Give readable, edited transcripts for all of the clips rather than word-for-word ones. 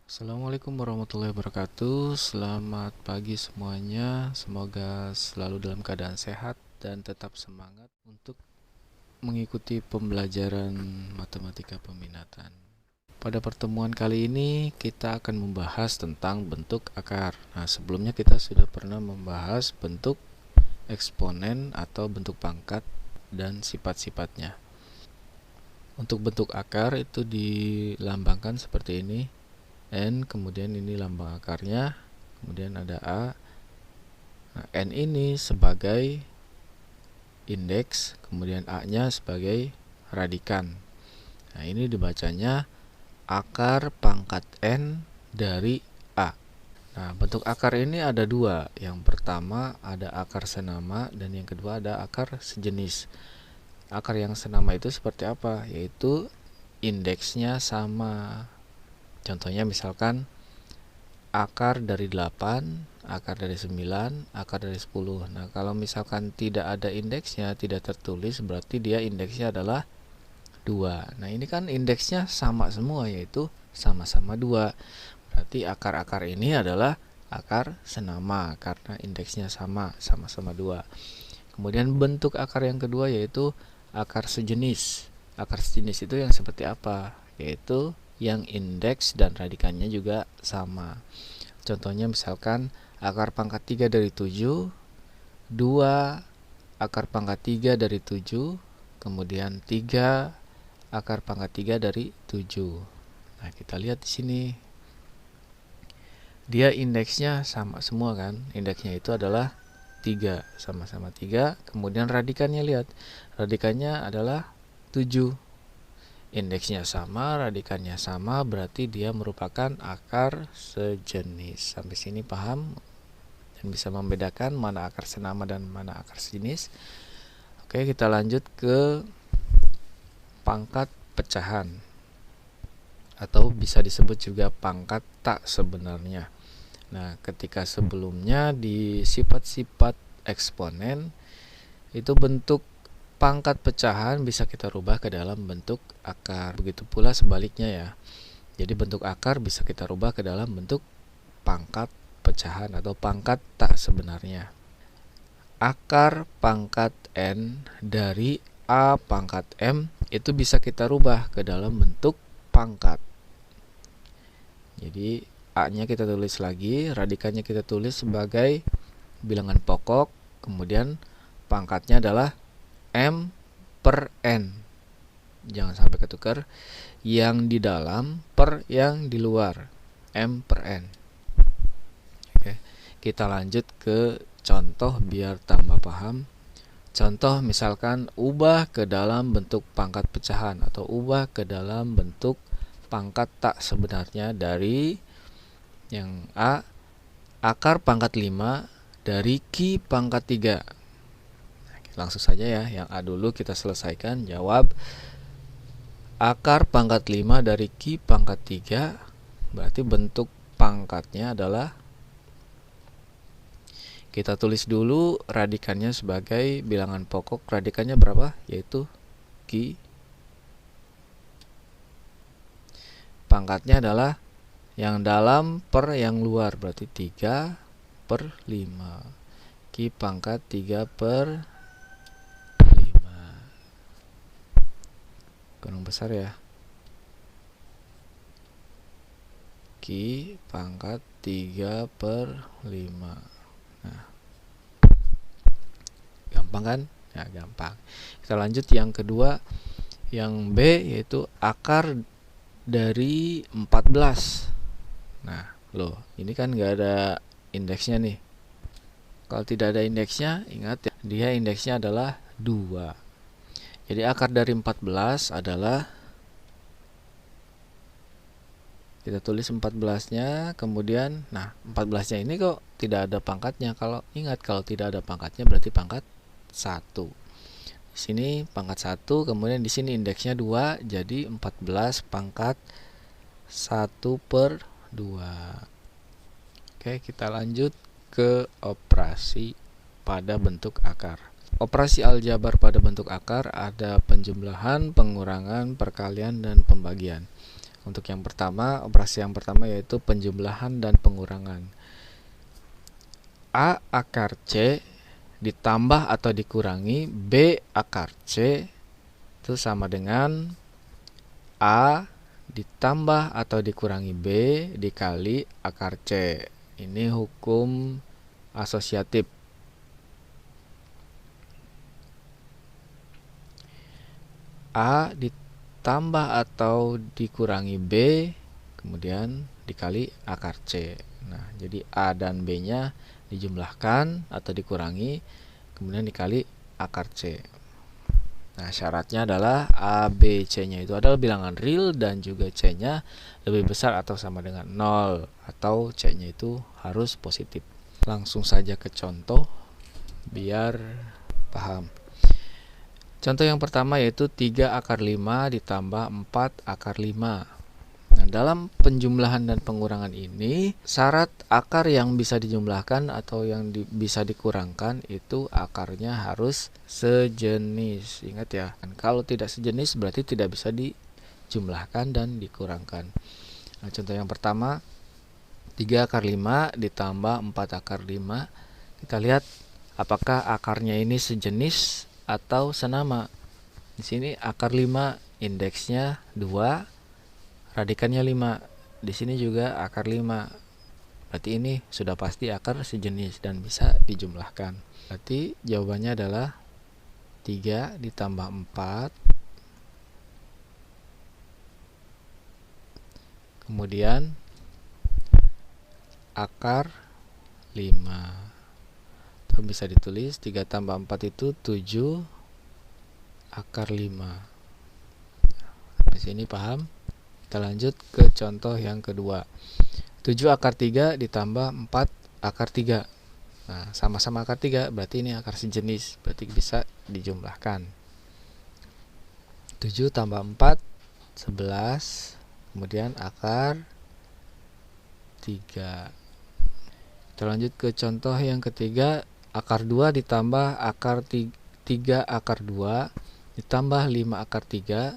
Assalamualaikum warahmatullahi wabarakatuh. Selamat pagi semuanya. Semoga selalu dalam keadaan sehat dan tetap semangat untuk mengikuti pembelajaran matematika peminatan. Pada pertemuan kali ini kita akan membahas tentang bentuk akar. Nah, sebelumnya kita sudah pernah membahas bentuk eksponen atau bentuk pangkat dan sifat-sifatnya. Untuk bentuk akar itu dilambangkan seperti ini. N, kemudian ini lambang akarnya, kemudian ada A. Nah, N ini sebagai indeks, kemudian A-nya sebagai radikan. Nah, ini dibacanya akar pangkat N dari A. Nah, bentuk akar ini ada dua. Yang pertama ada akar senama dan yang kedua ada akar sejenis. Akar yang senama itu seperti apa? Yaitu indeksnya sama. Contohnya misalkan akar dari 8, akar dari 9, akar dari 10. Nah, kalau misalkan tidak ada indeksnya, tidak tertulis, berarti dia indeksnya adalah 2. Nah, ini kan indeksnya sama semua, yaitu sama-sama 2. Berarti akar-akar ini adalah akar senama karena indeksnya sama, sama-sama 2. Kemudian bentuk akar yang kedua yaitu akar sejenis. Akar sejenis itu yang seperti apa? Yaitu yang indeks dan radikannya juga sama. Contohnya misalkan akar pangkat 3 dari 7, 2 akar pangkat 3 dari 7, kemudian 3 akar pangkat 3 dari 7. Nah, kita lihat di sini. Dia indeksnya sama semua kan? Indeksnya itu adalah 3, sama-sama 3. Kemudian radikannya lihat. Radikannya adalah 7. Indeksnya sama, radikannya sama, berarti dia merupakan akar sejenis. Sampai sini paham dan bisa membedakan mana akar senama dan mana akar sejenis. Oke, kita lanjut ke pangkat pecahan atau bisa disebut juga pangkat tak sebenarnya. Nah, ketika sebelumnya di sifat-sifat eksponen itu bentuk pangkat pecahan bisa kita rubah ke dalam bentuk akar. Begitu pula sebaliknya ya. Jadi bentuk akar bisa kita rubah ke dalam bentuk pangkat pecahan atau pangkat tak sebenarnya. Akar pangkat N dari A pangkat M itu bisa kita rubah ke dalam bentuk pangkat. Jadi A-nya kita tulis lagi, radikannya kita tulis sebagai bilangan pokok, kemudian pangkatnya adalah M per N. Jangan sampai ketukar yang di dalam per yang di luar. M per N. Oke, kita lanjut ke contoh biar tambah paham. Contoh misalkan ubah ke dalam bentuk pangkat pecahan atau ubah ke dalam bentuk pangkat tak sebenarnya dari yang A, akar pangkat 5 dari Q pangkat 3. Langsung saja ya, yang A dulu kita selesaikan. Jawab akar pangkat 5 dari Q pangkat 3. Berarti bentuk pangkatnya adalah, kita tulis dulu radikannya sebagai bilangan pokok. Radikannya berapa? Yaitu Q. Pangkatnya adalah yang dalam per yang luar, berarti 3 per 5. Q pangkat 3 per kurang besar ya. Q pangkat 3 per 5. Nah, gampang kan? Ya, gampang. Kita lanjut yang kedua, yang B, yaitu akar dari 14. Nah, loh, ini kan nggak ada indeksnya nih. Kalau tidak ada indeksnya, ingat ya, dia indeksnya adalah 2. Jadi akar dari 14 adalah, kita tulis 14-nya, kemudian nah 14-nya ini kok tidak ada pangkatnya. Kalau ingat, kalau tidak ada pangkatnya berarti pangkat 1. Di sini pangkat 1, kemudian di sini indeksnya 2, jadi 14 pangkat 1 per 2. Oke, kita lanjut ke operasi pada bentuk akar. Operasi aljabar pada bentuk akar ada penjumlahan, pengurangan, perkalian, dan pembagian. Untuk yang pertama, operasi yang pertama yaitu penjumlahan dan pengurangan. A akar C ditambah atau dikurangi B akar C itu sama dengan A ditambah atau dikurangi B dikali akar C. Ini hukum asosiatif. A ditambah atau dikurangi B kemudian dikali akar C. Nah, jadi A dan B-nya dijumlahkan atau dikurangi kemudian dikali akar C. Nah, syaratnya adalah A, B, C-nya itu adalah bilangan real dan juga C-nya lebih besar atau sama dengan 0 atau C-nya itu harus positif. Langsung saja ke contoh biar paham. Contoh yang pertama yaitu 3 akar 5 ditambah 4 akar 5. Nah, dalam penjumlahan dan pengurangan ini, syarat akar yang bisa dijumlahkan atau yang bisa dikurangkan itu akarnya harus sejenis. Ingat ya, kalau tidak sejenis berarti tidak bisa dijumlahkan dan dikurangkan. Nah, contoh yang pertama, 3 akar 5 ditambah 4 akar 5. Kita lihat apakah akarnya ini sejenis atau senama. Di sini akar 5 indeksnya 2, radikannya 5. Di sini juga akar 5. Berarti ini sudah pasti akar sejenis dan bisa dijumlahkan. Berarti jawabannya adalah 3 ditambah 4 kemudian akar 5. Atau bisa ditulis 3 tambah 4 itu 7 akar 5. Sampai sini paham? Kita lanjut ke contoh yang kedua. 7 akar 3 ditambah 4 akar 3. Nah, sama-sama akar 3, berarti ini akar sejenis, berarti bisa dijumlahkan. 7 tambah 4, 11, kemudian akar 3. Kita lanjut ke contoh yang ketiga. Akar 2 ditambah akar 3 akar 2 ditambah 5 akar 3.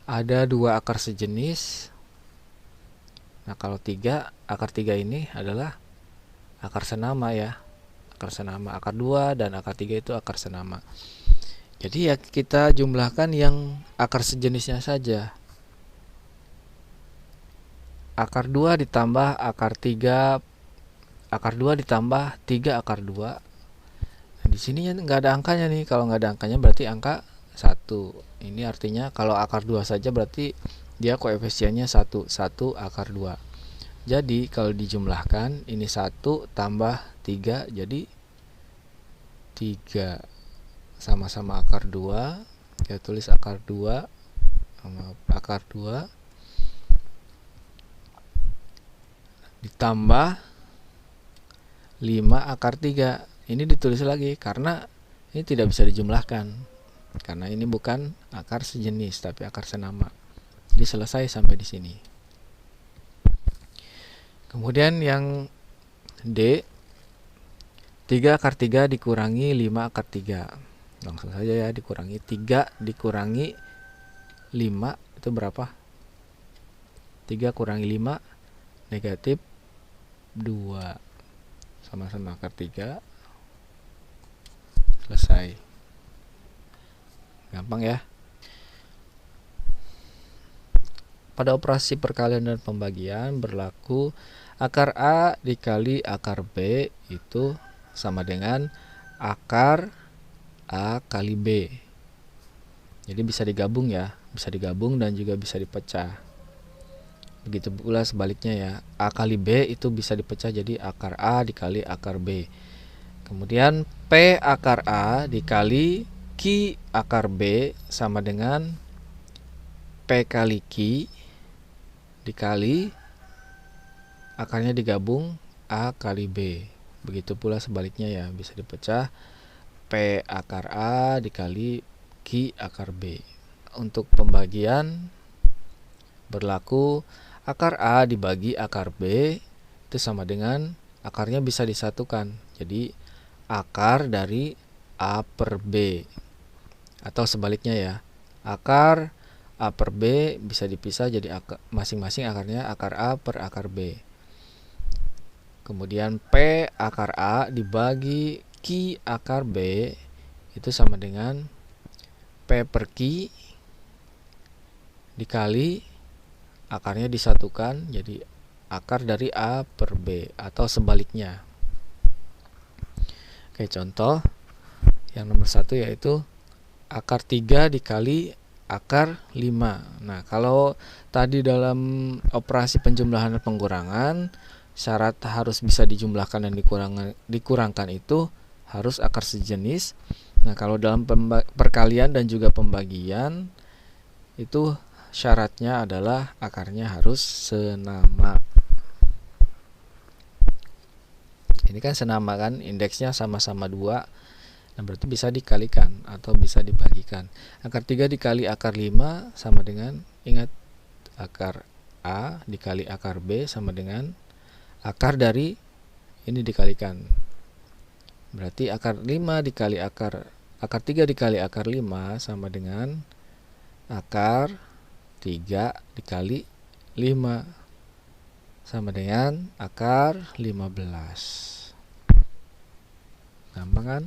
Ada 2 akar sejenis. Nah, kalau 3 akar 3 ini adalah akar senama ya. Akar senama, akar 2 dan akar 3 itu akar senama. Jadi ya kita jumlahkan yang akar sejenisnya saja. Akar 2 ditambah akar 3, akar 2 ditambah 3 akar 2. Nah, di sini nggak ada angkanya nih. Kalau nggak ada angkanya berarti angka 1. Ini artinya kalau akar 2 saja berarti dia koefisiennya 1 akar 2. Jadi kalau dijumlahkan ini 1 tambah 3 jadi 3. Sama-sama akar 2. Kita tulis akar 2 sama akar 2 ditambah 5 akar 3. Ini ditulis lagi karena ini tidak bisa dijumlahkan. Karena ini bukan akar sejenis tapi akar senama. Jadi selesai sampai di sini. Kemudian yang D, 3 akar 3 dikurangi 5 akar 3. Langsung saja ya, dikurangi 3 dikurangi 5 itu berapa? 3 kurangi 5 negatif 2. Sama-sama akar 3. Selesai. Gampang ya. Pada operasi perkalian dan pembagian berlaku akar A dikali akar B itu sama dengan akar A kali B. Jadi bisa digabung ya, bisa digabung dan juga bisa dipecah. Begitu pula sebaliknya ya, A kali B itu bisa dipecah jadi akar A dikali akar B. Kemudian P akar A dikali Q akar B sama dengan P kali Q dikali akarnya digabung A kali B. Begitu pula sebaliknya ya, bisa dipecah P akar A dikali Q akar B. Untuk pembagian berlaku akar A dibagi akar B itu sama dengan akarnya bisa disatukan. Jadi akar dari A per B. Atau sebaliknya ya, akar A per B bisa dipisah jadi masing-masing akarnya akar A per akar B. Kemudian P akar A dibagi Q akar B itu sama dengan P per Q dikali akarnya disatukan jadi akar dari A per B atau sebaliknya. Oke, contoh yang nomor 1 yaitu akar 3 dikali akar 5. Nah, kalau tadi dalam operasi penjumlahan dan pengurangan syarat harus bisa dijumlahkan dan dikurangkan itu harus akar sejenis. Nah, kalau dalam perkalian dan juga pembagian itu syaratnya adalah akarnya harus senama. Ini kan senama kan, indeksnya sama-sama 2. Nah, berarti bisa dikalikan atau bisa dibagikan. Akar 3 dikali akar 5 sama dengan, ingat, akar A dikali akar B sama dengan akar dari ini dikalikan. Berarti akar 5 dikali akar 3 dikali akar 5 sama dengan akar 3 dikali 5 sama dengan akar 15. Gampang kan?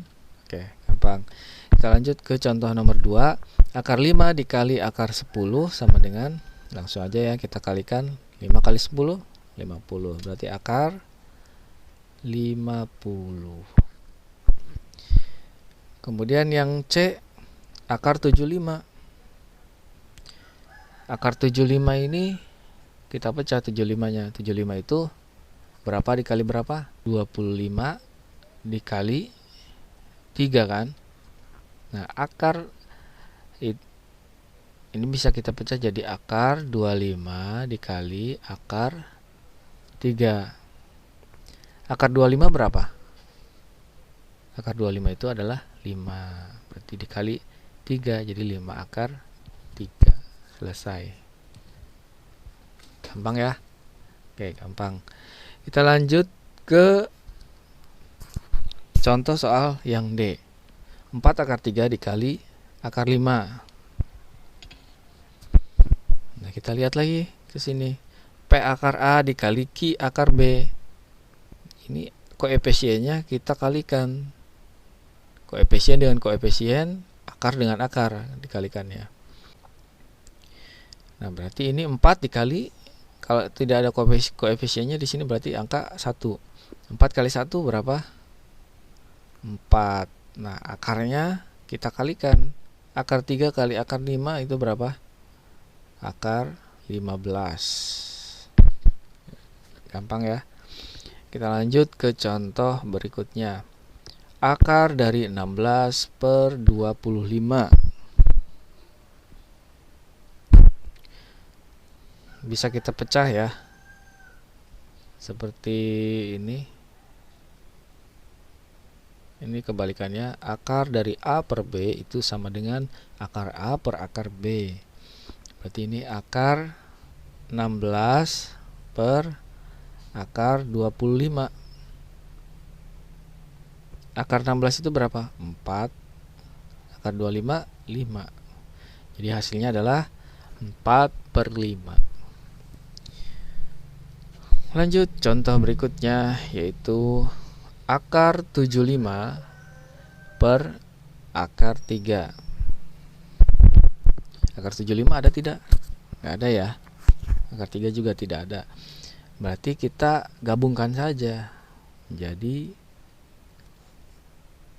Oke, gampang. Kita lanjut ke contoh nomor 2. Akar 5 dikali akar 10 sama dengan, langsung aja ya kita kalikan, 5 kali 10 50. Berarti akar 50. Kemudian yang C, akar 75. Akar 75 ini kita pecah 75-nya. 75 itu berapa dikali berapa? 25 dikali 3 kan. Nah, akar ini bisa kita pecah jadi akar 25 dikali akar 3. Akar 25 berapa? Akar 25 itu adalah 5. Berarti dikali 3 jadi 5 akar 3. Selesai. Gampang ya? Oke, gampang. Kita lanjut ke contoh soal yang D. 4 akar 3 dikali akar 5. Nah, kita lihat lagi ke sini. P akar A dikali Q akar B. Ini koefisiennya kita kalikan. Koefisien dengan koefisien, akar dengan akar dikalikannya. Nah, berarti ini 4 dikali, kalau tidak ada koefisiennya di sini berarti angka 1. 4 kali 1 berapa? 4. Nah, akarnya kita kalikan. Akar 3 kali akar 5 itu berapa? Akar 15. Gampang ya. Kita lanjut ke contoh berikutnya. Akar dari 16 per 25. Bisa kita pecah ya. Seperti ini. Ini kebalikannya, akar dari A per B itu sama dengan akar A per akar B. Berarti ini akar 16 per akar 25. Akar 16 itu berapa? 4. Akar 25, 5. Jadi hasilnya adalah 4 per 5. Lanjut contoh berikutnya, yaitu akar 75 per akar 3. Akar 75 ada tidak? Nggak ada ya. Akar 3 juga tidak ada. Berarti kita gabungkan saja. Jadi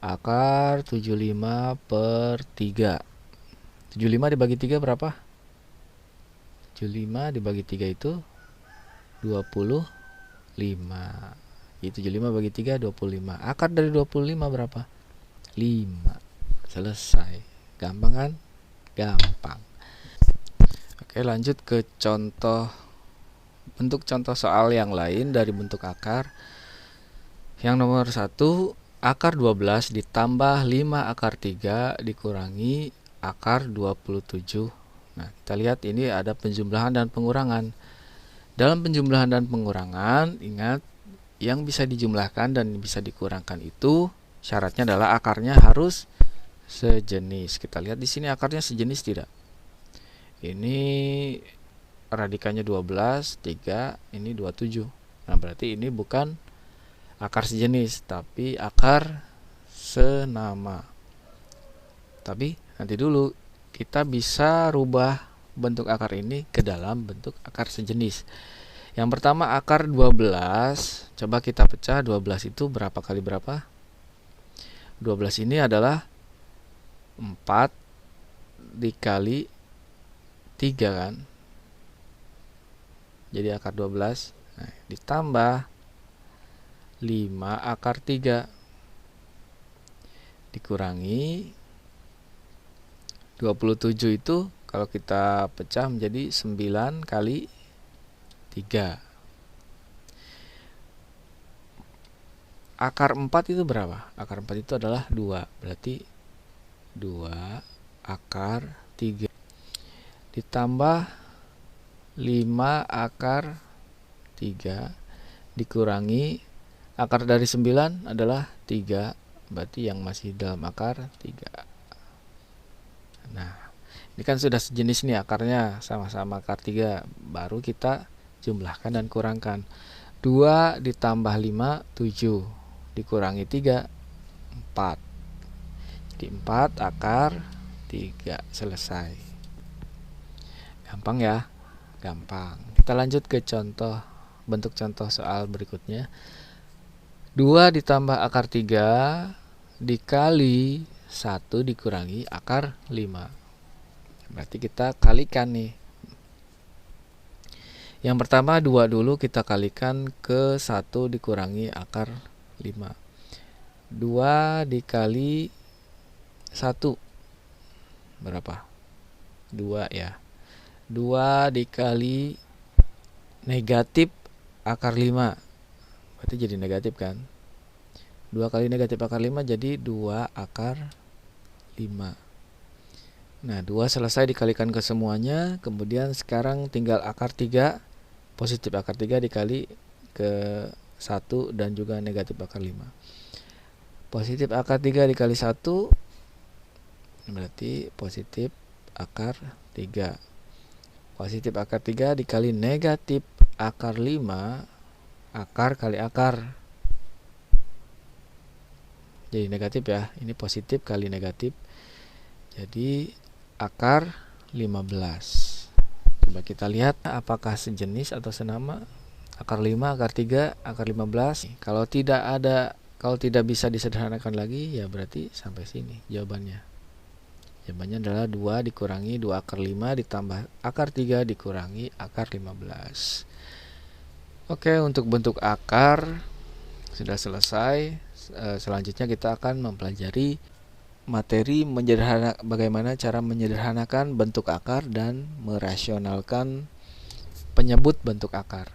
akar 75 per 3. 75 dibagi 3 berapa? 75 dibagi 3 itu 25. Jadi 75 bagi 3 25. Akar dari 25 berapa? 5. Selesai. Gampang kan? Gampang. Oke, lanjut ke bentuk contoh soal yang lain dari bentuk akar. Yang nomor 1, akar 12 ditambah 5 akar 3 dikurangi akar 27. Nah, kita lihat ini ada penjumlahan dan pengurangan. Dalam penjumlahan dan pengurangan, ingat, yang bisa dijumlahkan dan bisa dikurangkan itu syaratnya adalah akarnya harus sejenis. Kita lihat di sini akarnya sejenis tidak? Ini radikannya 12, 3, ini 27. Nah, berarti ini bukan akar sejenis, tapi akar senama. Tapi nanti dulu, kita bisa rubah bentuk akar ini ke dalam bentuk akar sejenis. Yang pertama akar 12, coba kita pecah. 12 itu berapa kali berapa? 12 ini adalah 4 dikali 3 kan. Jadi akar 12. Nah, ditambah 5 akar 3 dikurangi 27 itu kalau kita pecah menjadi 9 kali 3. Akar 4 itu berapa? Akar 4 itu adalah 2. Berarti 2 akar 3 ditambah 5 akar 3 dikurangi akar dari 9 adalah 3. Berarti yang masih dalam akar 3. Nah, ini kan sudah sejenis nih akarnya, sama-sama akar 3. Baru kita jumlahkan dan kurangkan. 2 ditambah 5, 7. Dikurangi 3, 4. Jadi 4 akar 3. Selesai. Gampang ya? Gampang. Kita lanjut ke contoh, bentuk contoh soal berikutnya. 2 ditambah akar 3 dikali 1 dikurangi akar 5. Berarti kita kalikan nih. Yang pertama 2 dulu kita kalikan ke 1 dikurangi akar 5. 2 dikali 1 berapa? 2 ya. 2 dikali negatif akar 5. Berarti jadi negatif kan? 2 kali negatif akar 5 jadi 2 akar 5. Nah, 2 selesai dikalikan ke semuanya. Kemudian sekarang tinggal akar 3. Positif akar 3 dikali ke 1 dan juga negatif akar 5. Positif akar 3 dikali 1 berarti positif akar 3. Positif akar 3 dikali negatif akar 5, akar kali akar. Jadi negatif ya, ini positif kali negatif. Jadi akar 15. Coba kita lihat apakah sejenis atau senama. Akar 5, akar 3, akar 15. Kalau tidak bisa disederhanakan lagi, ya berarti sampai sini jawabannya. Jawabannya adalah 2 dikurangi 2 akar 5 ditambah akar 3 dikurangi akar 15. Oke, untuk bentuk akar sudah selesai. Selanjutnya kita akan mempelajari materi bagaimana cara menyederhanakan bentuk akar dan merasionalkan penyebut bentuk akar.